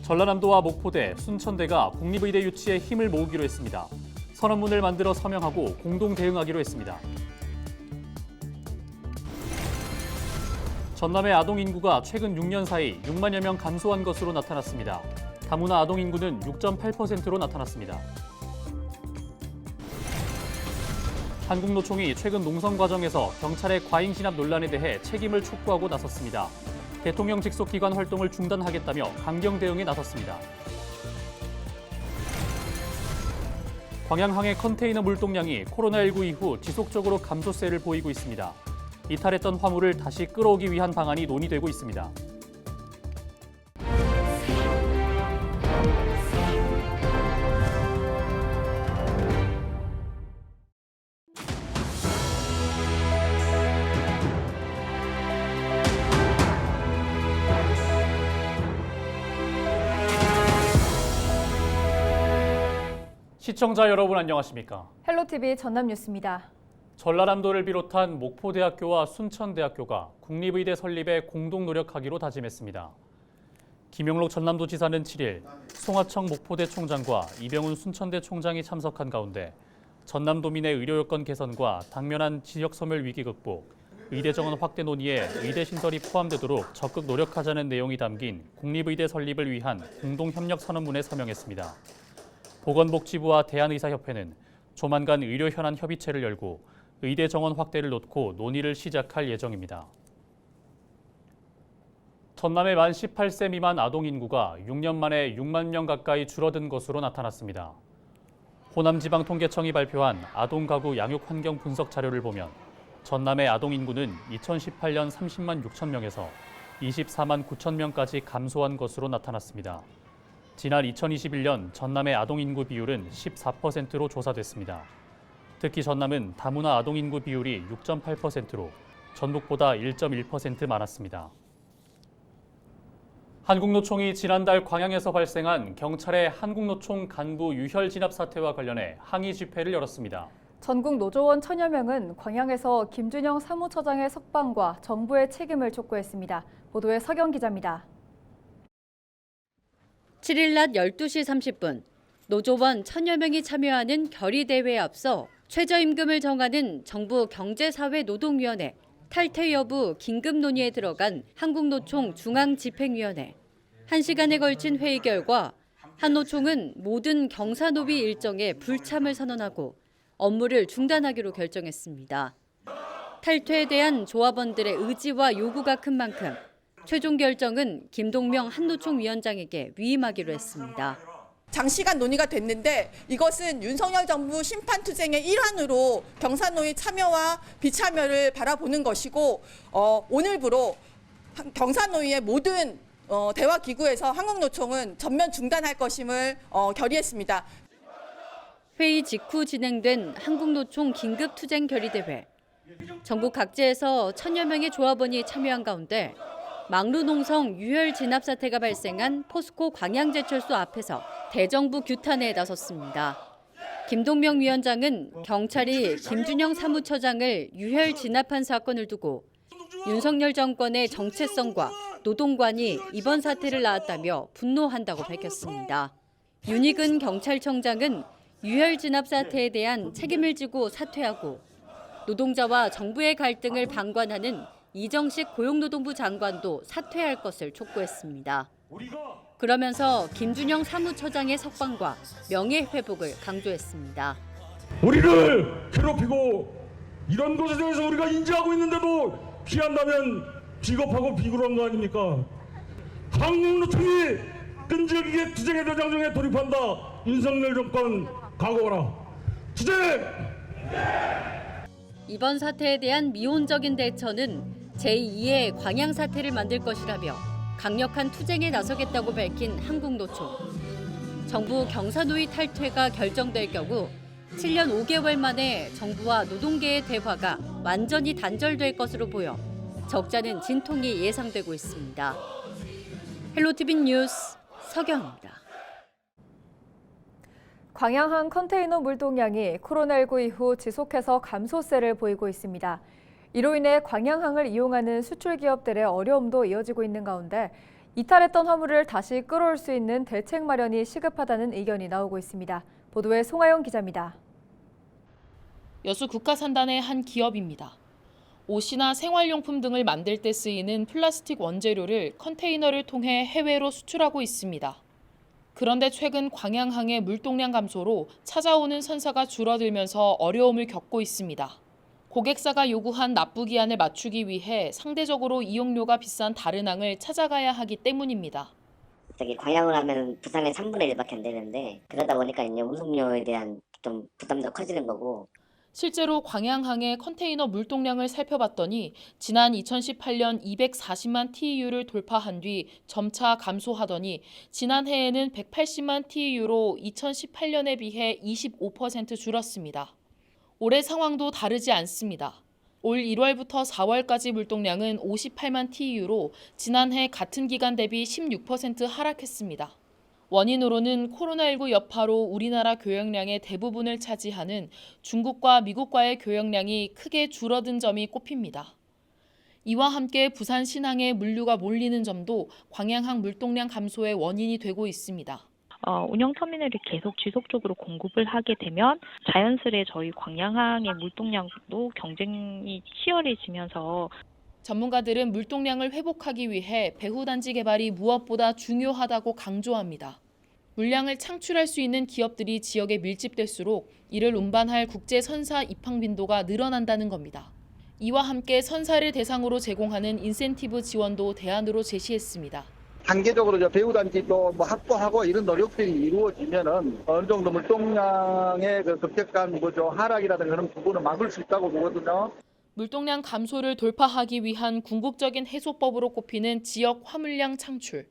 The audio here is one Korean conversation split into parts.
전라남도와 목포대, 순천대가 국립의대 유치에 힘을 모으기로 했습니다. 선언문을 만들어 서명하고 공동 대응하기로 했습니다. 전남의 아동 인구가 최근 6년 사이 6만여 명 감소한 것으로 나타났습니다. 다문화 아동 인구는 6.8%로 나타났습니다. 한국노총이 최근 농성 과정에서 경찰의 과잉 진압 논란에 대해 책임을 촉구하고 나섰습니다. 대통령 직속 기관 활동을 중단하겠다며 강경 대응에 나섰습니다. 광양항의 컨테이너 물동량이 코로나19 이후 지속적으로 감소세를 보이고 있습니다. 이탈했던 화물을 다시 끌어오기 위한 방안이 논의되고 있습니다. 시청자 여러분 안녕하십니까? 헬로티비 전남뉴스입니다. 전라남도를 비롯한 목포대학교와 순천대학교가 국립의대 설립에 공동 노력하기로 다짐했습니다. 김용록 전남도지사는 7일 송하청 목포대 총장과 이병훈 순천대 총장이 참석한 가운데 전남도민의 의료 여건 개선과 당면한 지역 소멸 위기 극복, 의대 정원 확대 논의에 의대 신설이 포함되도록 적극 노력하자는 내용이 담긴 국립의대 설립을 위한 공동 협력 선언문에 서명했습니다. 보건복지부와 대한의사협회는 조만간 의료 현안 협의체를 열고 의대 정원 확대를 놓고 논의를 시작할 예정입니다. 전남의 만 18세 미만 아동 인구가 6년 만에 6만 명 가까이 줄어든 것으로 나타났습니다. 호남지방통계청이 발표한 아동 가구 양육 환경 분석 자료를 보면 전남의 아동 인구는 2018년 30만 6천 명에서 24만 9천 명까지 감소한 것으로 나타났습니다. 지난 2021년 전남의 아동 인구 비율은 14%로 조사됐습니다. 특히 전남은 다문화 아동 인구 비율이 6.8%로 전북보다 1.1% 많았습니다. 한국노총이 지난달 광양에서 발생한 경찰의 한국노총 간부 유혈 진압 사태와 관련해 항의 집회를 열었습니다. 전국 노조원 천여 명은 광양에서 김준영 사무처장의 석방과 정부의 책임을 촉구했습니다. 보도에 서경 기자입니다. 7일 낮 12시 30분, 노조원 천여 명이 참여하는 결의대회에 앞서 최저임금을 정하는 정부 경제사회노동위원회 탈퇴 여부 긴급 논의에 들어간 한국노총 중앙집행위원회. 1시간에 걸친 회의 결과 한노총은 모든 경사노위 일정에 불참을 선언하고 업무를 중단하기로 결정했습니다. 탈퇴에 대한 조합원들의 의지와 요구가 큰 만큼 최종 결정은 김동명 한노총 위원장에게 위임하기로 했습니다. 장시간 논의가 됐는데 이것은 윤석열 정부 심판투쟁의 일환으로 경사노위 참여와 비참여를 바라보는 것이고 오늘부로 경사노위의 모든 대화기구에서 한국노총은 전면 중단할 것임을 결의했습니다. 회의 직후 진행된 한국노총 긴급투쟁 결의대회. 전국 각지에서 천여 명의 조합원이 참여한 가운데 망루농성 유혈 진압 사태가 발생한 포스코 광양제철소 앞에서 대정부 규탄에 나섰습니다. 김동명 위원장은 경찰이 김준영 사무처장을 유혈 진압한 사건을 두고 윤석열 정권의 정체성과 노동관이 이번 사태를 낳았다며 분노한다고 밝혔습니다. 윤익은 경찰청장은 유혈 진압 사태에 대한 책임을 지고 사퇴하고 노동자와 정부의 갈등을 방관하는 이정식 고용노동부 장관도 사퇴할 것을 촉구했습니다. 그러면서 김준영 사무처장의 석방과 명예회복을 강조했습니다. 우리를 괴롭히고 이런 것에 대해서 우리가 인지하고 있는데도 피한다면 비겁하고 비굴한 거 아닙니까? 한국노총이 끈질기게 투쟁의 대장정에 돌입한다. 윤석열 정권 각오하라. 투쟁! 이번 사태에 대한 미온적인 대처는 제2의 광양 사태를 만들 것이라며 강력한 투쟁에 나서겠다고 밝힌 한국노총. 정부 경사노위 탈퇴가 결정될 경우 7년 5개월 만에 정부와 노동계의 대화가 완전히 단절될 것으로 보여 적잖은 진통이 예상되고 있습니다. 헬로티비 뉴스 서경입니다. 광양항 컨테이너 물동량이 코로나19 이후 지속해서 감소세를 보이고 있습니다. 이로 인해 광양항을 이용하는 수출 기업들의 어려움도 이어지고 있는 가운데 이탈했던 화물을 다시 끌어올 수 있는 대책 마련이 시급하다는 의견이 나오고 있습니다. 보도에 송하영 기자입니다. 여수 국가산단의 한 기업입니다. 옷이나 생활용품 등을 만들 때 쓰이는 플라스틱 원재료를 컨테이너를 통해 해외로 수출하고 있습니다. 그런데 최근 광양항의 물동량 감소로 찾아오는 선사가 줄어들면서 어려움을 겪고 있습니다. 고객사가 요구한 납부 기한을 맞추기 위해 상대적으로 이용료가 비싼 다른 항을 찾아가야 하기 때문입니다. 저기 광양을 하면 부산의 3분의 1밖에 안 되는데 그러다 보니까 이제 운송료에 대한 좀 부담도 커지는 거고. 실제로 광양항의 컨테이너 물동량을 살펴봤더니 지난 2018년 240만 TEU를 돌파한 뒤 점차 감소하더니 지난해에는 180만 TEU로 2018년에 비해 25% 줄었습니다. 올해 상황도 다르지 않습니다. 올 1월부터 4월까지 물동량은 58만 TEU로 지난해 같은 기간 대비 16% 하락했습니다. 원인으로는 코로나19 여파로 우리나라 교역량의 대부분을 차지하는 중국과 미국과의 교역량이 크게 줄어든 점이 꼽힙니다. 이와 함께 부산 신항에 물류가 몰리는 점도 광양항 물동량 감소의 원인이 되고 있습니다. 운영 터미널이 계속 지속적으로 공급을 하게 되면 자연스레 저희 광양항의 물동량도 경쟁이 치열해지면서 전문가들은 물동량을 회복하기 위해 배후단지 개발이 무엇보다 중요하다고 강조합니다. 물량을 창출할 수 있는 기업들이 지역에 밀집될수록 이를 운반할 국제 선사 입항 빈도가 늘어난다는 겁니다. 이와 함께 선사를 대상으로 제공하는 인센티브 지원도 대안으로 제시했습니다. 단계적으로 배후단지도 확보하고 이런 노력들이 이루어지면은 어느 정도 물동량의 급격한 하락이라든가 그런 부분을 막을 수 있다고 보거든요. 물동량 감소를 돌파하기 위한 궁극적인 해소법으로 꼽히는 지역 화물량 창출.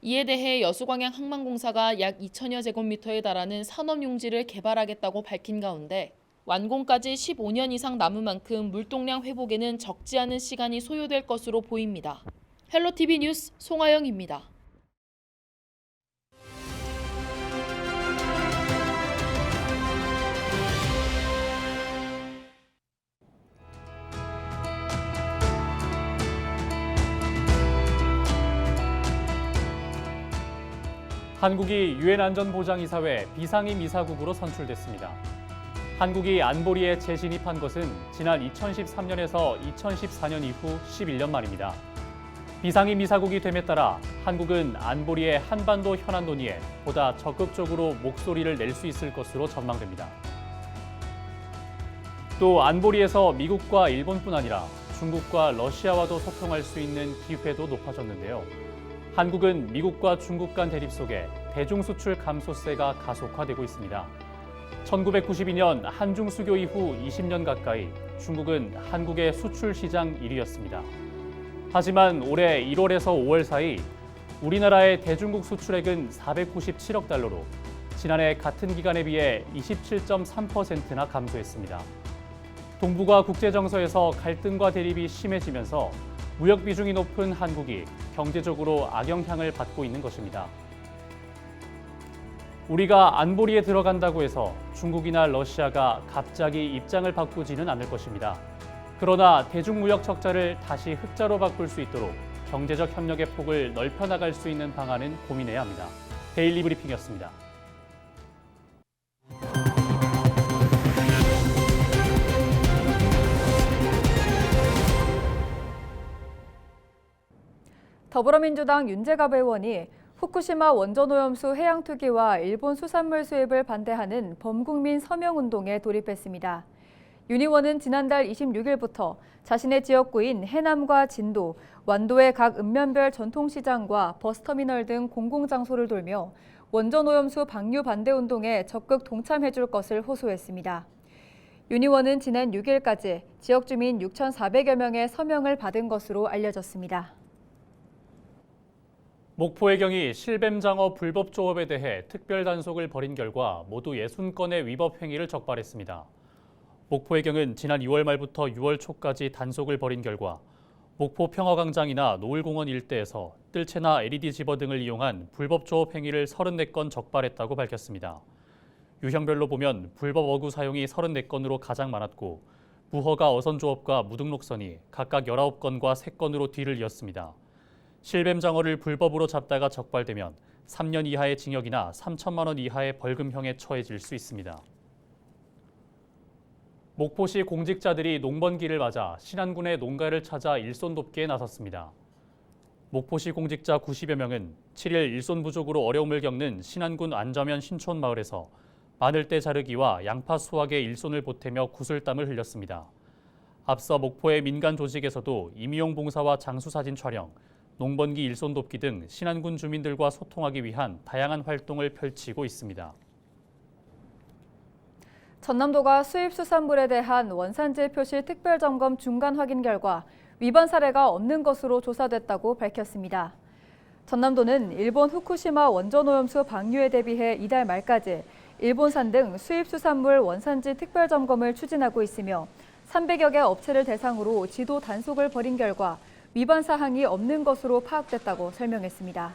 이에 대해 여수광양항만공사가 약 2천여 제곱미터에 달하는 산업용지를 개발하겠다고 밝힌 가운데 완공까지 15년 이상 남은 만큼 물동량 회복에는 적지 않은 시간이 소요될 것으로 보입니다. 헬로티비 뉴스 송하영입니다. 한국이 유엔 안전보장이사회 비상임 이사국으로 선출됐습니다. 한국이 안보리에 재진입한 것은 지난 2013년에서 2014년 이후 11년 만입니다. 비상임 이사국이 됨에 따라 한국은 안보리의 한반도 현안 논의에 보다 적극적으로 목소리를 낼 수 있을 것으로 전망됩니다. 또 안보리에서 미국과 일본뿐 아니라 중국과 러시아와도 소통할 수 있는 기회도 높아졌는데요. 한국은 미국과 중국 간 대립 속에 대중 수출 감소세가 가속화되고 있습니다. 1992년 한중 수교 이후 20년 가까이 중국은 한국의 수출 시장 1위였습니다. 하지만 올해 1월에서 5월 사이 우리나라의 대중국 수출액은 497억 달러로 지난해 같은 기간에 비해 27.3%나 감소했습니다. 동북아 국제정서에서 갈등과 대립이 심해지면서 무역 비중이 높은 한국이 경제적으로 악영향을 받고 있는 것입니다. 우리가 안보리에 들어간다고 해서 중국이나 러시아가 갑자기 입장을 바꾸지는 않을 것입니다. 그러나 대중무역 적자를 다시 흑자로 바꿀 수 있도록 경제적 협력의 폭을 넓혀나갈 수 있는 방안은 고민해야 합니다. 데일리 브리핑이었습니다. 더불어민주당 윤재갑 의원이 후쿠시마 원전오염수 해양 투기와 일본 수산물 수입을 반대하는 범국민 서명운동에 돌입했습니다. 윤 의원은 지난달 26일부터 자신의 지역구인 해남과 진도, 완도의 각 읍면별 전통시장과 버스터미널 등 공공장소를 돌며 원전오염수 방류 반대 운동에 적극 동참해줄 것을 호소했습니다. 윤 의원은 지난 6일까지 지역 주민 6,400여 명의 서명을 받은 것으로 알려졌습니다. 목포해경이 실뱀장어 불법 조업에 대해 특별 단속을 벌인 결과 모두 60건의 위법 행위를 적발했습니다. 목포해경은 지난 2월 말부터 6월 초까지 단속을 벌인 결과 목포 평화광장이나 노을공원 일대에서 뜰채나 LED 집어 등을 이용한 불법 조업 행위를 34건 적발했다고 밝혔습니다. 유형별로 보면 불법 어구 사용이 34건으로 가장 많았고 무허가 어선 조업과 무등록선이 각각 19건과 3건으로 뒤를 이었습니다. 실뱀장어를 불법으로 잡다가 적발되면 3년 이하의 징역이나 3천만 원 이하의 벌금형에 처해질 수 있습니다. 목포시 공직자들이 농번기를 맞아 신안군의 농가를 찾아 일손 돕기에 나섰습니다. 목포시 공직자 90여 명은 7일 일손 부족으로 어려움을 겪는 신안군 안저면 신촌 마을에서 마늘대 자르기와 양파 수확에 일손을 보태며 구슬땀을 흘렸습니다. 앞서 목포의 민간 조직에서도 임의용 봉사와 장수사진 촬영, 농번기 일손 돕기 등 신안군 주민들과 소통하기 위한 다양한 활동을 펼치고 있습니다. 전남도가 수입수산물에 대한 원산지 표시 특별점검 중간 확인 결과 위반 사례가 없는 것으로 조사됐다고 밝혔습니다. 전남도는 일본 후쿠시마 원전오염수 방류에 대비해 이달 말까지 일본산 등 수입수산물 원산지 특별점검을 추진하고 있으며 300여 개 업체를 대상으로 지도 단속을 벌인 결과 위반 사항이 없는 것으로 파악됐다고 설명했습니다.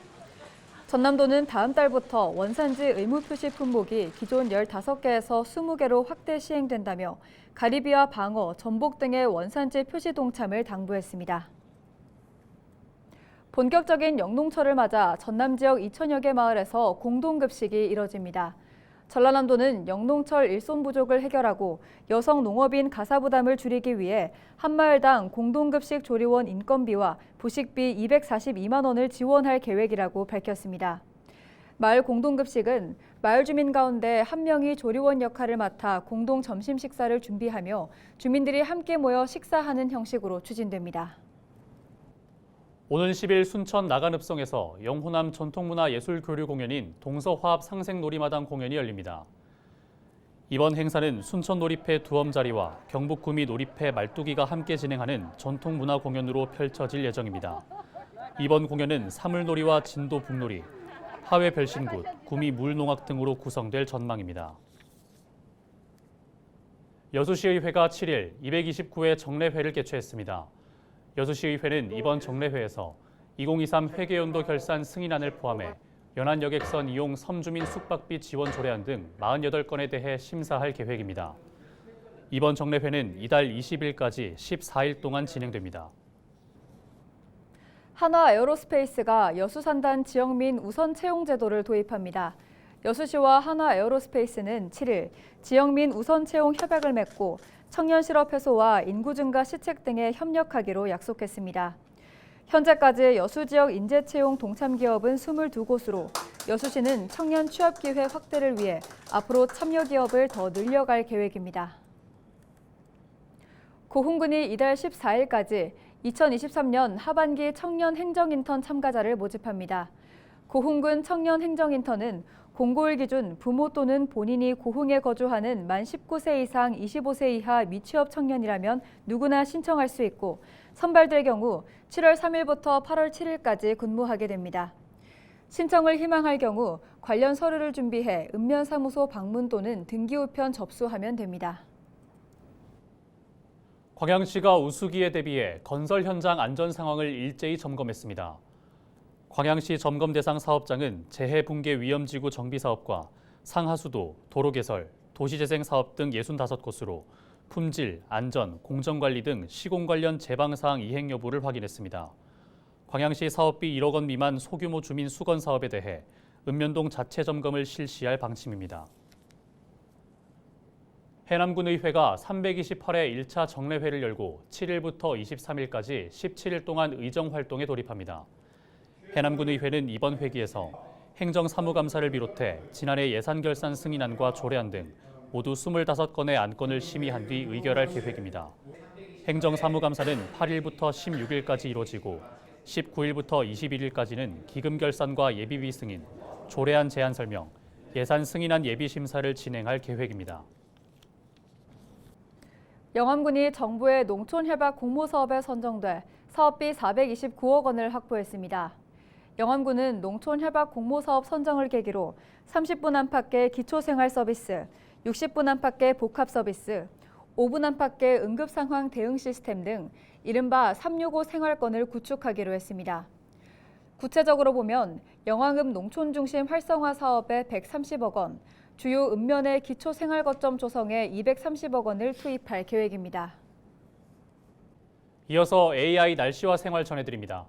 전남도는 다음 달부터 원산지 의무 표시 품목이 기존 15개에서 20개로 확대 시행된다며 가리비와 방어, 전복 등의 원산지 표시 동참을 당부했습니다. 본격적인 영농철을 맞아 전남 지역 2천여 개 마을에서 공동급식이 이뤄집니다. 전라남도는 영농철 일손 부족을 해결하고 여성 농업인 가사 부담을 줄이기 위해 한 마을당 공동급식 조리원 인건비와 부식비 242만 원을 지원할 계획이라고 밝혔습니다. 마을 공동급식은 마을 주민 가운데 한 명이 조리원 역할을 맡아 공동 점심 식사를 준비하며 주민들이 함께 모여 식사하는 형식으로 추진됩니다. 오는 10일 순천 나간읍성에서 영호남 전통문화예술교류 공연인 동서화합 상생놀이마당 공연이 열립니다. 이번 행사는 순천놀이패 두엄자리와 경북구미 놀이패 말뚝이가 함께 진행하는 전통문화 공연으로 펼쳐질 예정입니다. 이번 공연은 사물놀이와 진도 북놀이, 하회 별신굿, 구미 물농악 등으로 구성될 전망입니다. 여수시의회가 7일 229회 정례회를 개최했습니다. 여수시의회는 이번 정례회에서 2023 회계연도 결산 승인안을 포함해 연안여객선 이용 섬주민 숙박비 지원 조례안 등 48건에 대해 심사할 계획입니다. 이번 정례회는 이달 20일까지 14일 동안 진행됩니다. 한화에어로스페이스가 여수산단 지역민 우선 채용 제도를 도입합니다. 여수시와 한화에어로스페이스는 7일 지역민 우선 채용 협약을 맺고 청년 실업 해소와 인구 증가 시책 등에 협력하기로 약속했습니다. 현재까지 여수 지역 인재 채용 동참 기업은 22곳으로 여수시는 청년 취업 기회 확대를 위해 앞으로 참여 기업을 더 늘려갈 계획입니다. 고흥군이 이달 14일까지 2023년 하반기 청년 행정인턴 참가자를 모집합니다. 고흥군 청년 행정인턴은 공고일 기준 부모 또는 본인이 고흥에 거주하는 만 19세 이상 25세 이하 미취업 청년이라면 누구나 신청할 수 있고 선발될 경우 7월 3일부터 8월 7일까지 근무하게 됩니다. 신청을 희망할 경우 관련 서류를 준비해 읍면사무소 방문 또는 등기우편 접수하면 됩니다. 광양시가 우수기에 대비해 건설 현장 안전 상황을 일제히 점검했습니다. 광양시 점검 대상 사업장은 재해 붕괴 위험지구 정비 사업과 상하수도, 도로 개설, 도시재생 사업 등 65곳으로 품질, 안전, 공정관리 등 시공 관련 제방사항 이행 여부를 확인했습니다. 광양시 사업비 1억 원 미만 소규모 주민 수건 사업에 대해 읍면동 자체 점검을 실시할 방침입니다. 해남군의회가 328회 1차 정례회를 열고 7일부터 23일까지 17일 동안 의정 활동에 돌입합니다. 해남군의회는 이번 회기에서 행정사무감사를 비롯해 지난해 예산결산 승인안과 조례안 등 모두 25건의 안건을 심의한 뒤 의결할 계획입니다. 행정사무감사는 8일부터 16일까지 이루어지고 19일부터 21일까지는 기금결산과 예비비 승인, 조례안 제안 설명, 예산 승인안 예비심사를 진행할 계획입니다. 영암군이 정부의 농촌협약 공모사업에 선정돼 사업비 429억 원을 확보했습니다. 영암군은 농촌협약 공모사업 선정을 계기로 30분 안팎의 기초생활 서비스, 60분 안팎의 복합 서비스, 5분 안팎의 응급상황 대응 시스템 등 이른바 365 생활권을 구축하기로 했습니다. 구체적으로 보면 영암읍 농촌중심 활성화 사업에 130억 원, 주요 읍면의 기초생활거점 조성에 230억 원을 투입할 계획입니다. 이어서 AI 날씨와 생활 전해드립니다.